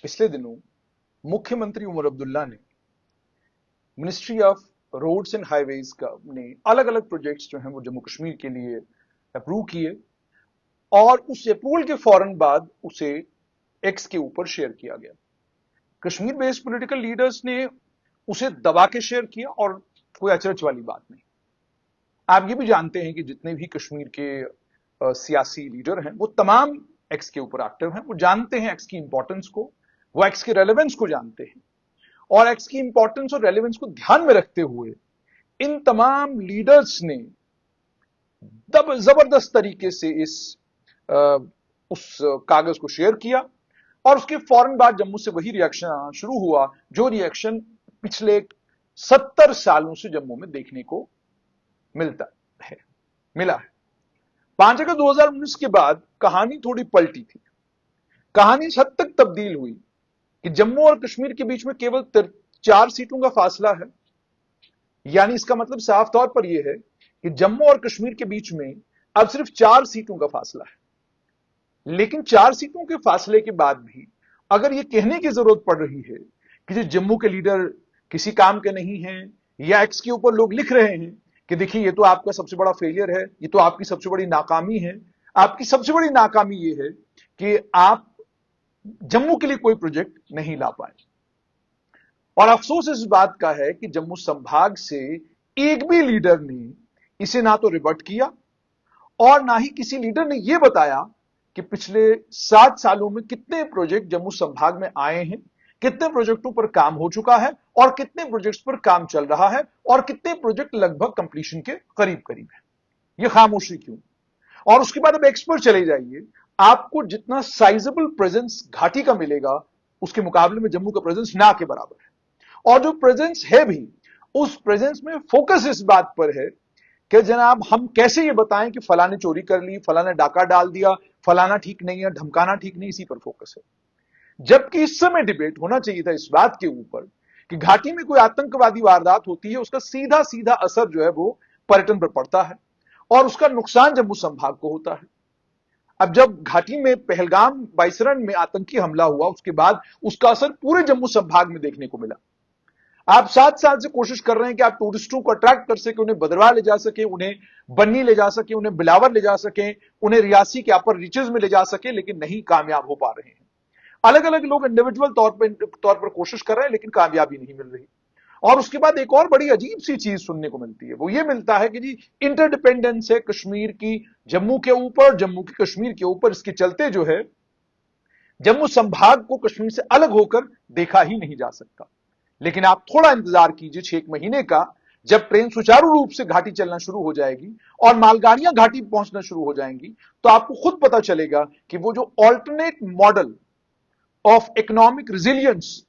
पिछले दिनों मुख्यमंत्री उमर अब्दुल्ला ने ministry of roads and highways का ने अलग अलग प्रोजेक्ट्स जो हैं वो जम्मू कश्मीर के लिए अप्रूव किए और उस अप्रूवल के फौरन बाद उसे एक्स के ऊपर शेयर किया गया। कश्मीर बेस्ड पॉलिटिकल लीडर्स ने उसे दबा के शेयर किया और कोई अचरज वाली बात नहीं। आप ये भी जानते हैं कि जितने भी कश्मीर के सियासी लीडर हैं वो तमाम एक्स के ऊपर एक्टिव हैं। वो जानते हैं एक्स की इंपॉर्टेंस को, वो एक्स के रेलेवेंस को जानते हैं और एक्स की इंपॉर्टेंस और रेलेवेंस को ध्यान में रखते हुए इन तमाम लीडर्स ने जबरदस्त तरीके से उस कागज को शेयर किया और उसके फौरन बाद जम्मू से वही रिएक्शन आना शुरू हुआ जो रिएक्शन पिछले 70 सालों से जम्मू में देखने को मिला है। 5 अगस्त 2019 के बाद कहानी थोड़ी पलटी थी। कहानी इस हद तक तब्दील हुई कि जम्मू और कश्मीर के बीच में केवल 4 सीटों का फासला है। यानी इसका मतलब साफ तौर पर यह है कि जम्मू और कश्मीर के बीच में अब सिर्फ 4 सीटों का फासला है। लेकिन 4 सीटों के फासले के बाद भी अगर यह कहने की जरूरत पड़ रही है कि जो जम्मू के लीडर किसी काम के नहीं हैं या एक्स के ऊपर लोग लिख रहे हैं कि देखिए ये तो आपका सबसे बड़ा फेलियर है, ये तो आपकी सबसे बड़ी नाकामी है। आपकी सबसे बड़ी नाकामी ये है कि आप जम्मू के लिए कोई प्रोजेक्ट नहीं ला पाए। और अफसोस इस बात का है कि जम्मू संभाग से एक भी लीडर ने इसे ना तो रिबट किया और ना ही किसी लीडर ने यह बताया कि पिछले 7 सालों में कितने प्रोजेक्ट जम्मू संभाग में आए हैं, कितने प्रोजेक्टों पर काम हो चुका है और कितने प्रोजेक्ट्स पर काम चल रहा है और कितने प्रोजेक्ट लगभग कंप्लीशन के करीब करीब है। यह खामोशी क्यों? और उसके बाद अब एक्सपर्ट चले जाइए, आपको जितना साइजेबल प्रेजेंस घाटी का मिलेगा उसके मुकाबले में जम्मू का प्रेजेंस ना के बराबर है। और जो प्रेजेंस है भी, उस प्रेजेंस में फोकस इस बात पर है कि जनाब हम कैसे ये बताएं कि फलाने चोरी कर ली, फलाने डाका डाल दिया, फलाना ठीक नहीं है, धमकाना ठीक नहीं, इसी पर फोकस है। जबकि इस समय डिबेट होना चाहिए था इस बात के ऊपर कि घाटी में कोई आतंकवादी वारदात होती है, उसका सीधा सीधा असर जो है वो पर्यटन पर पड़ता है और उसका नुकसान जम्मू संभाग को होता है। अब जब घाटी में पहलगाम बाइसरन में आतंकी हमला हुआ, उसके बाद उसका असर पूरे जम्मू संभाग में देखने को मिला। आप 7 साल से कोशिश कर रहे हैं कि आप टूरिस्टों को अट्रैक्ट कर सके, उन्हें भद्रवाह ले जा सके, उन्हें बन्नी ले जा सके, उन्हें बिलावर ले जा सके, उन्हें रियासी के अपर रीचेज में ले जा सके, लेकिन नहीं कामयाब हो पा रहे हैं। अलग अलग लोग इंडिविजुअल तौर पर कोशिश कर रहे हैं लेकिन कामयाबी नहीं मिल रही। और उसके बाद एक और बड़ी अजीब सी चीज सुनने को मिलती है, वो ये मिलता है कि जी इंटरडिपेंडेंस है कश्मीर की जम्मू के ऊपर, जम्मू की कश्मीर के ऊपर। इसके चलते जो है जम्मू संभाग को कश्मीर से अलग होकर देखा ही नहीं जा सकता। लेकिन आप थोड़ा इंतजार कीजिए 6 महीने का, जब ट्रेन सुचारू रूप से घाटी चलना शुरू हो जाएगी और मालगाड़ियां घाटी पहुंचना शुरू हो जाएंगी, तो आपको खुद पता चलेगा कि वो जो alternate model of economic resilience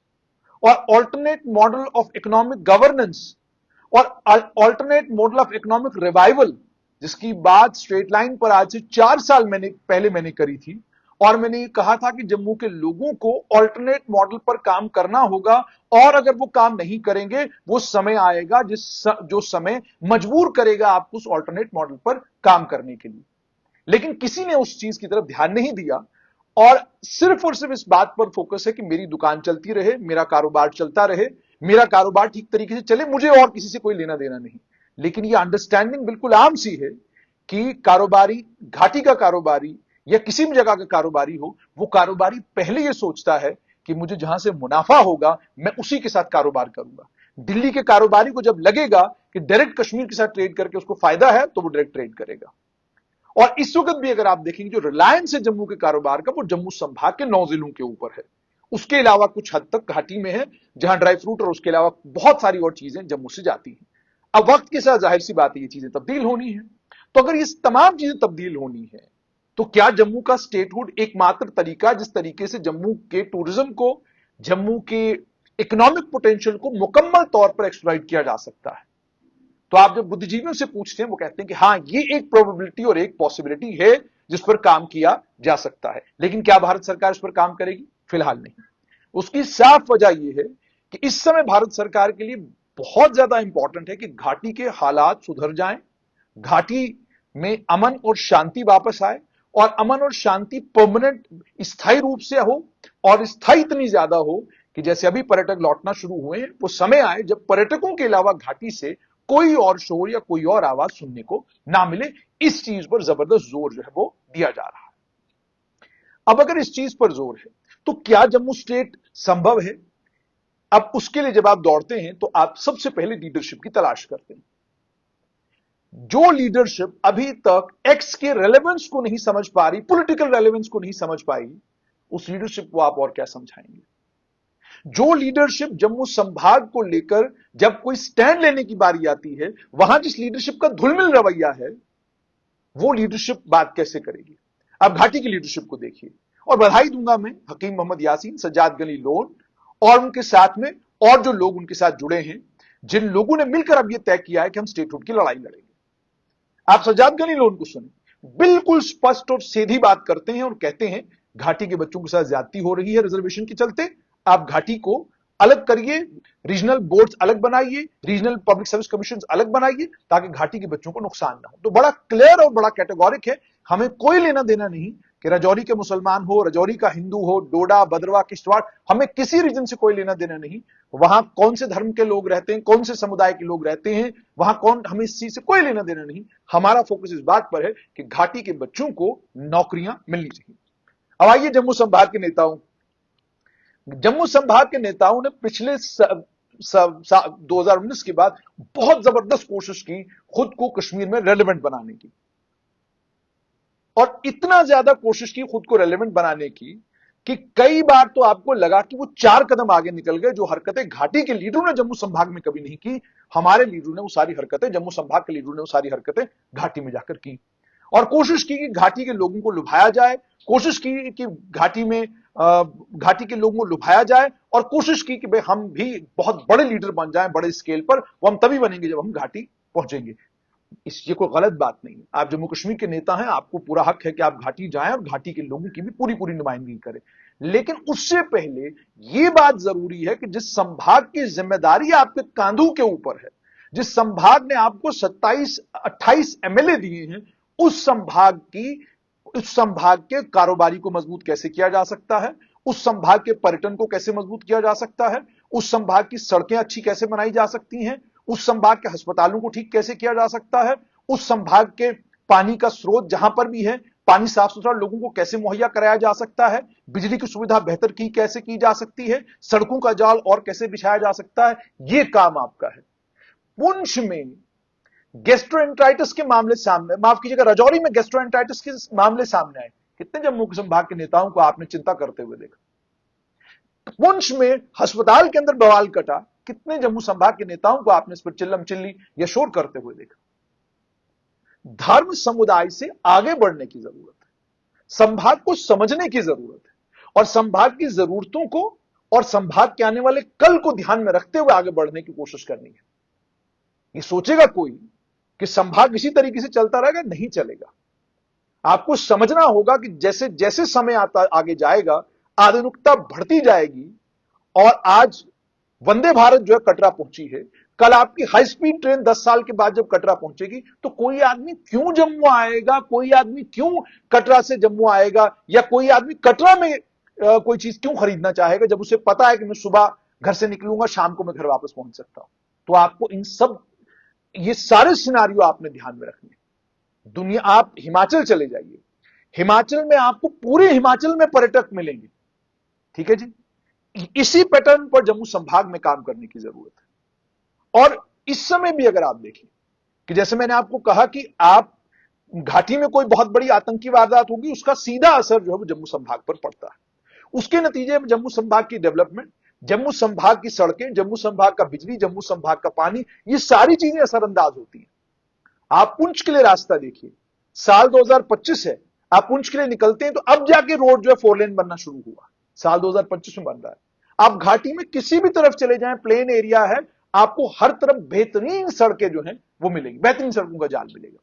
और alternate model of economic governance और alternate model of economic revival, जिसकी बात स्ट्रेट लाइन पर आज से 4 साल पहले मैंने करी थी और मैंने ये कहा था कि जम्मू के लोगों को ऑल्टरनेट मॉडल पर काम करना होगा और अगर वो काम नहीं करेंगे वो समय आएगा जो समय मजबूर करेगा आपको उस ऑल्टरनेट मॉडल पर काम करने के लिए। लेकिन किसी ने उस चीज की तरफ ध्यान नहीं दिया और सिर्फ इस बात पर फोकस है कि मेरी दुकान चलती रहे, मेरा कारोबार चलता रहे, मेरा कारोबार ठीक तरीके से चले, मुझे और किसी से कोई लेना देना नहीं। लेकिन यह अंडरस्टैंडिंग बिल्कुल आम सी है कि कारोबारी, घाटी का कारोबारी या किसी भी जगह का कारोबारी हो, वो कारोबारी पहले यह सोचता है कि मुझे जहां से मुनाफा होगा मैं उसी के साथ कारोबार करूंगा। दिल्ली के कारोबारी को जब लगेगा कि डायरेक्ट कश्मीर के साथ ट्रेड करके उसको फायदा है तो वो डायरेक्ट ट्रेड करेगा। और इस वक्त भी अगर आप देखेंगे जो रिलायंस है जम्मू के कारोबार का, वो जम्मू संभाग के 9 जिलों के ऊपर है। उसके अलावा कुछ हद तक घाटी में है जहां ड्राई फ्रूट और उसके अलावा बहुत सारी और चीजें जम्मू से जाती हैं। अब वक्त के साथ जाहिर सी बात है ये चीजें तब्दील होनी है। तो अगर ये तमाम चीजें तब्दील होनी है तो क्या जम्मू का स्टेटहुड एकमात्र तरीका जिस तरीके से जम्मू के टूरिज्म को, जम्मू के इकोनॉमिक पोटेंशियल को मुकम्मल तौर पर एक्सप्लॉइट किया जा सकता है? तो आप जब बुद्धिजीवियों से पूछते हैं वो कहते हैं कि हाँ ये एक प्रोबेबिलिटी और एक पॉसिबिलिटी है जिस पर काम किया जा सकता है। लेकिन क्या भारत सरकार इस पर काम करेगी? फिलहाल नहीं। उसकी साफ वजह यह है कि इस समय भारत सरकार के लिए बहुत ज्यादा इंपॉर्टेंट है कि घाटी के हालात सुधर जाएं, घाटी में अमन और शांति वापस आए और अमन और शांति परमानेंट स्थायी रूप से हो और स्थायी इतनी ज्यादा हो कि जैसे अभी पर्यटक लौटना शुरू हुए हैं, वो समय आए जब पर्यटकों के अलावा घाटी से कोई और शोर या कोई और आवाज सुनने को ना मिले। इस चीज पर जबरदस्त जोर जो है वो दिया जा रहा है। अब अगर इस चीज पर जोर है तो क्या जम्मू स्टेट संभव है? अब उसके लिए जब आप दौड़ते हैं तो आप सबसे पहले लीडरशिप की तलाश करते हैं। जो लीडरशिप अभी तक एक्स के रेलेवेंस को नहीं समझ पा रही, पॉलिटिकल रेलेवेंस को नहीं समझ पाई, उस लीडरशिप को आप और क्या समझाएंगे? जो लीडरशिप जम्मू संभाग को लेकर जब कोई स्टैंड लेने की बारी आती है, वहां जिस लीडरशिप का धुलमिल रवैया है, वो लीडरशिप बात कैसे करेगी? अब घाटी की लीडरशिप को देखिए, और बधाई दूंगा मैं हकीम मोहम्मद यासीन, सज्जाद गनी लोन और उनके साथ में और जो लोग उनके साथ जुड़े हैं, जिन लोगों ने मिलकर अब यह तय किया है कि हम स्टेटहुड की लड़ाई लड़ेंगे। आप सज्जाद गनी लोन को सुने, बिल्कुल स्पष्ट और सीधी बात करते हैं और कहते हैं घाटी के बच्चों के साथ ज्यादती हो रही है रिजर्वेशन के चलते, आप घाटी को अलग करिए, रीजनल बोर्ड्स अलग बनाइए, रीजनल पब्लिक सर्विस कमीशन अलग बनाइए, ताकि घाटी के बच्चों को नुकसान ना हो। तो बड़ा क्लियर और बड़ा कैटेगोरिक है, हमें कोई लेना देना नहीं कि राजौरी के मुसलमान हो, राजौरी का हिंदू हो, डोडा, भद्रवा, किश्तवाड़, हमें किसी रीजन से कोई लेना देना नहीं। वहां कौन से धर्म के लोग रहते हैं, कौन से समुदाय के लोग रहते हैं, वहां कौन, हमें इस चीज से कोई लेना देना नहीं। हमारा फोकस इस बात पर है कि घाटी के बच्चों को नौकरियां मिलनी चाहिए। अब आइए जम्मू संभाग के नेताओं, जम्मू संभाग के नेताओं ने पिछले 2019 के बाद बहुत जबरदस्त कोशिश की खुद को कश्मीर में रेलेवेंट बनाने की, और इतना ज्यादा कोशिश की खुद को रेलेवेंट बनाने की कि कई बार तो आपको लगा कि वो 4 कदम आगे निकल गए। जो हरकतें घाटी के लीडरों ने जम्मू संभाग में कभी नहीं की, हमारे लीडरों ने वो सारी हरकतें, जम्मू संभाग के लीडरों ने वो सारी हरकतें घाटी में जाकर की, और कोशिश की कि घाटी के लोगों को लुभाया जाए, कोशिश की कि घाटी के लोगों को लुभाया जाए, और कोशिश की कि भाई हम भी बहुत बड़े लीडर बन जाएं बड़े स्केल पर। वो हम तभी बनेंगे जब हम घाटी पहुंचेंगे। ये कोई गलत बात नहीं है, आप जम्मू कश्मीर के नेता हैं, आपको पूरा हक है कि आप घाटी जाएं और घाटी के लोगों की भी पूरी पूरी नुमाइंदगी करें। लेकिन उससे पहले यह बात जरूरी है कि जिस संभाग की जिम्मेदारी आपके कांधों के ऊपर है, जिस संभाग ने आपको 27-28 एमएलए दिए हैं, उस संभाग के कारोबारी को मजबूत कैसे किया जा सकता है, उस संभाग के पर्यटन को कैसे मजबूत किया जा सकता है, उस संभाग की सड़कें अच्छी कैसे बनाई जा सकती हैं, उस संभाग के अस्पतालों को ठीक कैसे किया जा सकता है, उस संभाग के पानी का स्रोत जहां पर भी है, पानी साफ सुथरा लोगों को कैसे मुहैया कराया जा सकता है, बिजली की सुविधा बेहतर कैसे की जा सकती है, सड़कों का जाल और कैसे बिछाया जा सकता है, यह काम आपका है। पुंछ में गैस्ट्रोएंटराइटिस के मामले सामने, माफ कीजिएगा, राजौरी में गैस्ट्रोएंटराइटिस के मामले सामने आए, कितने जम्मू संभाग के नेताओं को आपने चिंता करते हुए देखा? पुंछ में अस्पताल के अंदर बवाल कटा, कितने जम्मू संभाग के नेताओं को आपने इस पर चिल्लम चिल्ली या शोर करते हुए देखा? धर्म समुदाय से आगे बढ़ने की जरूरत है, संभाग को समझने की जरूरत है, और संभाग की जरूरतों को और संभाग के आने वाले कल को ध्यान में रखते हुए आगे बढ़ने की कोशिश करनी है। ये सोचेगा कोई कि संभाग इसी तरीके से चलता रहेगा, नहीं चलेगा। आपको समझना होगा कि जैसे जैसे समय आगे जाएगा, आधुनिकता बढ़ती जाएगी, और आज वंदे भारत जो है कटरा पहुंची है, कल आपकी हाई स्पीड ट्रेन 10 साल के बाद जब कटरा पहुंचेगी, तो कोई आदमी क्यों जम्मू आएगा, कोई आदमी क्यों कटरा से जम्मू आएगा, या कोई आदमी कटरा में कोई चीज क्यों खरीदना चाहेगा, जब उसे पता है कि मैं सुबह घर से निकलूंगा, शाम को मैं घर वापस पहुंच सकता हूं। तो आपको ये सारे सिनारियो आपने ध्यान में रखने। दुनिया, आप हिमाचल चले जाइए, हिमाचल में आपको पूरे हिमाचल में पर्यटक मिलेंगे, ठीक है जी। इसी पैटर्न पर जम्मू संभाग में काम करने की जरूरत है। और इस समय भी अगर आप देखें कि जैसे मैंने आपको कहा कि आप घाटी में कोई बहुत बड़ी आतंकी वारदात होगी, उसका सीधा असर जो है वो जम्मू संभाग पर पड़ता है। उसके नतीजे में जम्मू संभाग की डेवलपमेंट, जम्मू संभाग की सड़कें, जम्मू संभाग का बिजली, जम्मू संभाग का पानी, ये सारी चीजें असरअंदाज होती हैं। आप पुंछ के लिए रास्ता देखिए, साल 2025 है, आप पुंछ के लिए निकलते हैं तो अब जाके रोड जो है 4 लेन बनना शुरू हुआ, साल 2025 में बन रहा है। आप घाटी में किसी भी तरफ चले जाएं, प्लेन एरिया है, आपको हर तरफ बेहतरीन सड़कें जो हैं वो मिलेंगी, बेहतरीन सड़कों का जाल मिलेगा।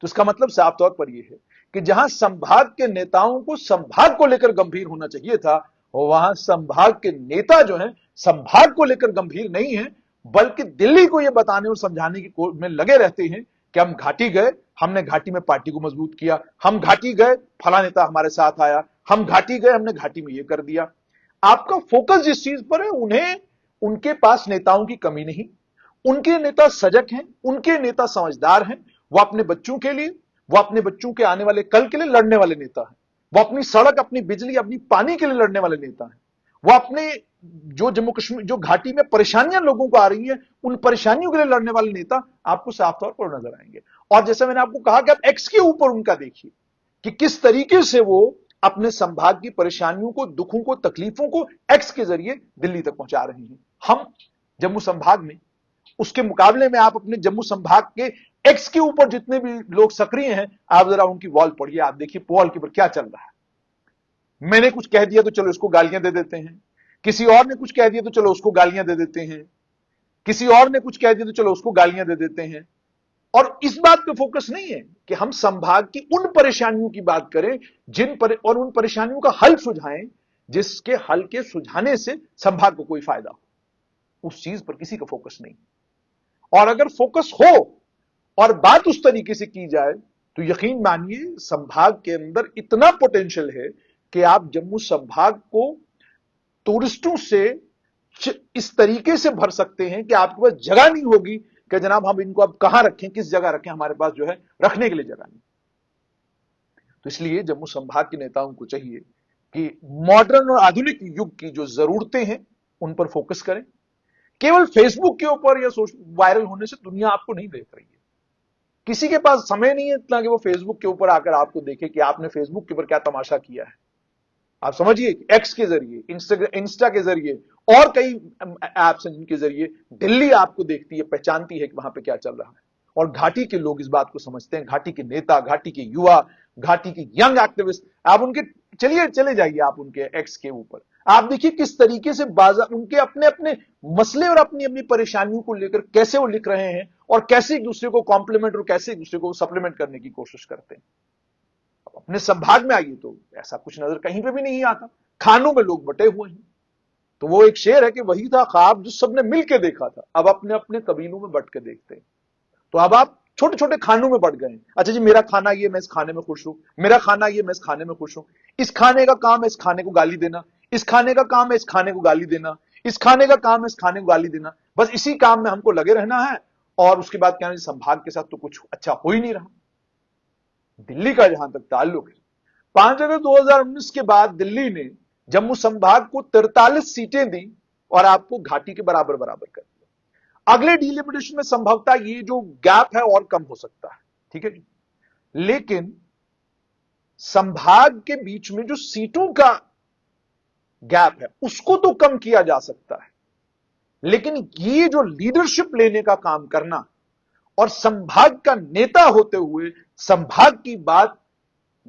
तो इसका मतलब साफ तौर पर यह है कि जहां संभाग के नेताओं को संभाग को लेकर गंभीर होना चाहिए था, वहां संभाग के नेता जो हैं संभाग को लेकर गंभीर नहीं है, बल्कि दिल्ली को यह बताने और समझाने की में लगे रहते हैं कि हम घाटी गए, हमने घाटी में पार्टी को मजबूत किया, हम घाटी गए, फला नेता हमारे साथ आया, हम घाटी गए, हमने घाटी में ये कर दिया। आपका फोकस जिस चीज पर है, उन्हें उनके पास नेताओं की कमी नहीं, उनके नेता सजग हैं, उनके नेता समझदार हैं, वो अपने बच्चों के लिए, वो अपने बच्चों के आने वाले कल के लिए लड़ने वाले नेता हैं, वो अपनी सड़क, अपनी बिजली, अपनी पानी के लिए लड़ने वाले नेता हैं, वो अपने जो जम्मू कश्मीर, जो घाटी में परेशानियां लोगों को आ रही हैं, उन परेशानियों के लिए लड़ने वाले नेता आपको साफ तौर पर नजर आएंगे। और जैसे मैंने आपको कहा कि आप एक्स के ऊपर उनका देखिए कि किस तरीके से वो अपने संभाग की परेशानियों को, दुखों को, तकलीफों को एक्स के जरिए दिल्ली तक पहुंचा रहे हैं। हम जम्मू संभाग में, उसके मुकाबले में आप अपने जम्मू संभाग के एक्स के ऊपर जितने भी लोग सक्रिय हैं, आप जरा उनकी वॉल पढ़िए, आप देखिए वॉल के ऊपर क्या चल रहा है। मैंने कुछ कह दिया तो चलो इसको गालियां दे देते हैं, किसी और ने कुछ कह दिया तो चलो उसको गालियां दे देते हैं, किसी और ने कुछ कह दिया तो चलो उसको गालियां दे देते हैं। और इस बात पे फोकस नहीं है कि हम संभाग की उन परेशानियों की बात करें और उन परेशानियों का हल सुझाएं जिसके हल के सुझाने से संभाग को कोई फायदा हो। उस चीज पर किसी का फोकस नहीं। और अगर फोकस हो और बात उस तरीके से की जाए तो यकीन मानिए संभाग के अंदर इतना पोटेंशियल है कि आप जम्मू संभाग को टूरिस्टों से इस तरीके से भर सकते हैं कि आपके पास जगह नहीं होगी कि जनाब हम इनको अब कहां रखें, किस जगह रखें, हमारे पास जो है रखने के लिए जगह नहीं। तो इसलिए जम्मू संभाग के नेताओं को चाहिए कि मॉडर्न और आधुनिक युग की जो जरूरतें हैं उन पर फोकस करें। केवल फेसबुक के ऊपर या वायरल होने से दुनिया आपको नहीं देख रही है। किसी के पास समय नहीं है इतना कि वो फेसबुक के ऊपर आकर आपको देखे कि आपने फेसबुक के ऊपर क्या तमाशा किया है। आप समझिए एक्स के जरिए, इंस्टा के जरिए और कई एप्स हैं जिनके जरिए दिल्ली आपको देखती है, पहचानती है कि वहां पे क्या चल रहा है। और घाटी के लोग इस बात को समझते हैं, घाटी के नेता, घाटी के युवा, घाटी के यंग एक्टिविस्ट, आप उनके चले जाइए आप उनके एक्स के ऊपर, आप देखिए किस तरीके से बाजार उनके अपने अपने मसले और अपनी अपनी परेशानियों को लेकर कैसे वो लिख रहे हैं और कैसे एक दूसरे को कॉम्प्लीमेंट और कैसे एक दूसरे को सप्लीमेंट करने की कोशिश करते हैं। अपने संभाग में आइए तो ऐसा कुछ नजर कहीं पे भी नहीं आता। खानों में लोग बटे हुए हैं। तो वो एक शेर है कि वही था ख्वाब जो सबने मिलकर देखा था, अब अपने अपने कबीलों में बट के देखते हैं। तो अब आप छोटे छोटे खानों में बट गए। अच्छा जी, मेरा खाना ये, मैं इस खाने में खुश हूं, मेरा खाना ये, मैं इस खाने में खुश हूं, इस खाने का काम है इस खाने को गाली देना, इस खाने का काम है इस खाने को गाली देना, इस खाने का काम है इस खाने को गाली देना, बस इसी काम में हमको लगे रहना है। और उसके बाद क्या, संभाग के साथ तो कुछ अच्छा हो ही नहीं रहा। दिल्ली का जहां तक ताल्लुक है, 5 अगस्त 2019 के बाद दिल्ली ने जम्मू संभाग को 43 सीटें दी और आपको घाटी के बराबर बराबर कर दिया। अगले डिलिमिटेशन में संभवतः ये जो गैप है और कम हो सकता है, ठीक है जी। लेकिन संभाग के बीच में जो सीटों का गैप है उसको तो कम किया जा सकता है, लेकिन ये जो लीडरशिप लेने का काम करना और संभाग का नेता होते हुए संभाग की बात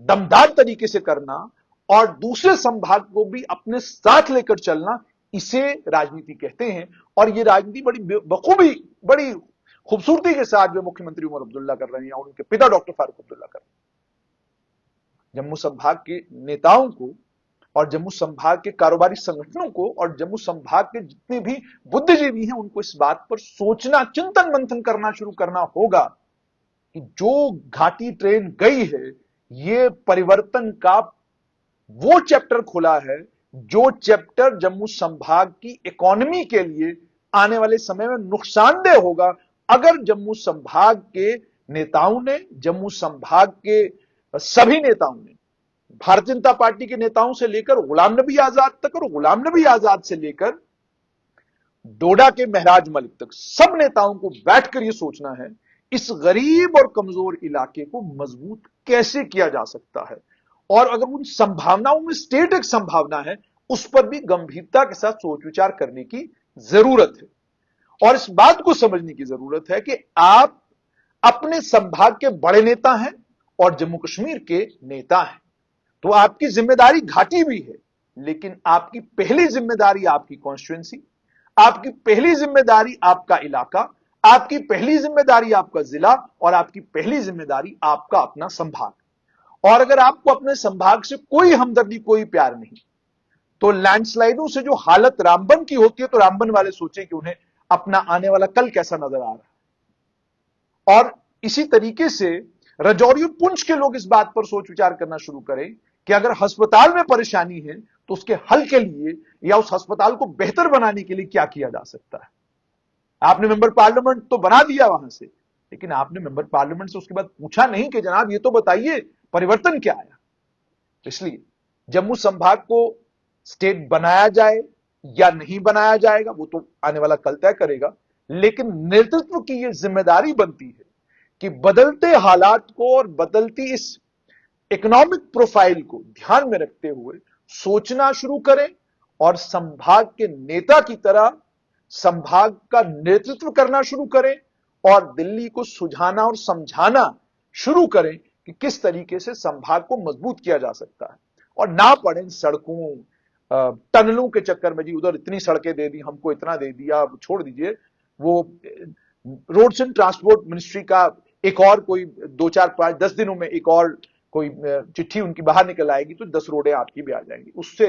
दमदार तरीके से करना और दूसरे संभाग को भी अपने साथ लेकर चलना, इसे राजनीति कहते हैं। और ये राजनीति बड़ी बखूबी, बड़ी खूबसूरती के साथ जो मुख्यमंत्री उमर अब्दुल्ला कर रहे हैं और उनके पिता डॉक्टर फारूक अब्दुल्ला कर रहे हैं। जम्मू संभाग के नेताओं को और जम्मू संभाग के कारोबारी संगठनों को और जम्मू संभाग के जितने भी बुद्धिजीवी हैं उनको इस बात पर सोचना, चिंतन मंथन करना शुरू करना होगा कि जो घाटी ट्रेन गई है, ये परिवर्तन का वो चैप्टर खुला है जो चैप्टर जम्मू संभाग की इकोनॉमी के लिए आने वाले समय में नुकसानदेह होगा अगर जम्मू संभाग के नेताओं ने, जम्मू संभाग के सभी नेताओं ने, भारतीय जनता पार्टी के नेताओं से लेकर गुलाम नबी आजाद तक और गुलाम नबी आजाद से लेकर डोडा के महराज मलिक तक, सब नेताओं को बैठकर यह सोचना है इस गरीब और कमजोर इलाके को मजबूत कैसे किया जा सकता है। और अगर उन संभावनाओं में स्टेट एक संभावना है, उस पर भी गंभीरता के साथ सोच विचार करने की जरूरत है। और इस बात को समझने की जरूरत है कि आप अपने संभाग के बड़े नेता हैं और जम्मू कश्मीर के नेता हैं, तो आपकी जिम्मेदारी घाटी भी है, लेकिन आपकी पहली जिम्मेदारी आपकी कॉन्स्टिट्यूएंसी, आपकी पहली जिम्मेदारी आपका इलाका, आपकी पहली जिम्मेदारी आपका जिला और आपकी पहली जिम्मेदारी आपका अपना संभाग। और अगर आपको अपने संभाग से कोई हमदर्दी, कोई प्यार नहीं, तो लैंडस्लाइडों से जो हालत रामबन की होती है, तो रामबन वाले सोचे कि उन्हें अपना आने वाला कल कैसा नजर आ रहा है। और इसी तरीके से राजौरी और पुंछ के लोग इस बात पर सोच विचार करना शुरू करें कि अगर अस्पताल में परेशानी है तो उसके हल के लिए या उस अस्पताल को बेहतर बनाने के लिए क्या किया जा सकता है। आपने मेंबर पार्लियामेंट तो बना दिया वहां से, लेकिन आपने मेंबर पार्लियामेंट से उसके बाद पूछा नहीं कि जनाब ये तो बताइए परिवर्तन क्या आया। इसलिए जम्मू संभाग को स्टेट बनाया जाए या नहीं बनाया जाएगा वो तो आने वाला कल तय करेगा, लेकिन नेतृत्व की यह जिम्मेदारी बनती है कि बदलते हालात को और बदलती इस इकोनॉमिक प्रोफाइल को ध्यान में रखते हुए सोचना शुरू करें और संभाग के नेता की तरह संभाग का नेतृत्व करना शुरू करें और दिल्ली को सुझाना और समझाना शुरू करें कि किस तरीके से संभाग को मजबूत किया जा सकता है, और ना पड़े सड़कों टनलों के चक्कर में, जी उधर इतनी सड़कें दे दी, हमको इतना दे दिया, छोड़ दीजिए। वो रोड्स एंड ट्रांसपोर्ट मिनिस्ट्री का एक और कोई 2 4 5 10 दिनों में एक और कोई चिट्ठी उनकी बाहर निकल आएगी तो 10 रोडें आपकी भी आ जाएंगी। उससे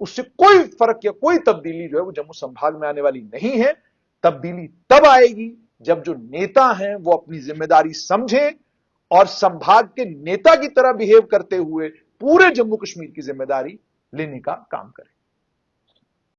उससे कोई फर्क या कोई तब्दीली जो है वो जम्मू संभाग में आने वाली नहीं है। तब्दीली तब आएगी जब जो नेता हैं वो अपनी जिम्मेदारी समझें और संभाग के नेता की तरह बिहेव करते हुए पूरे जम्मू कश्मीर की जिम्मेदारी लेने का काम करें।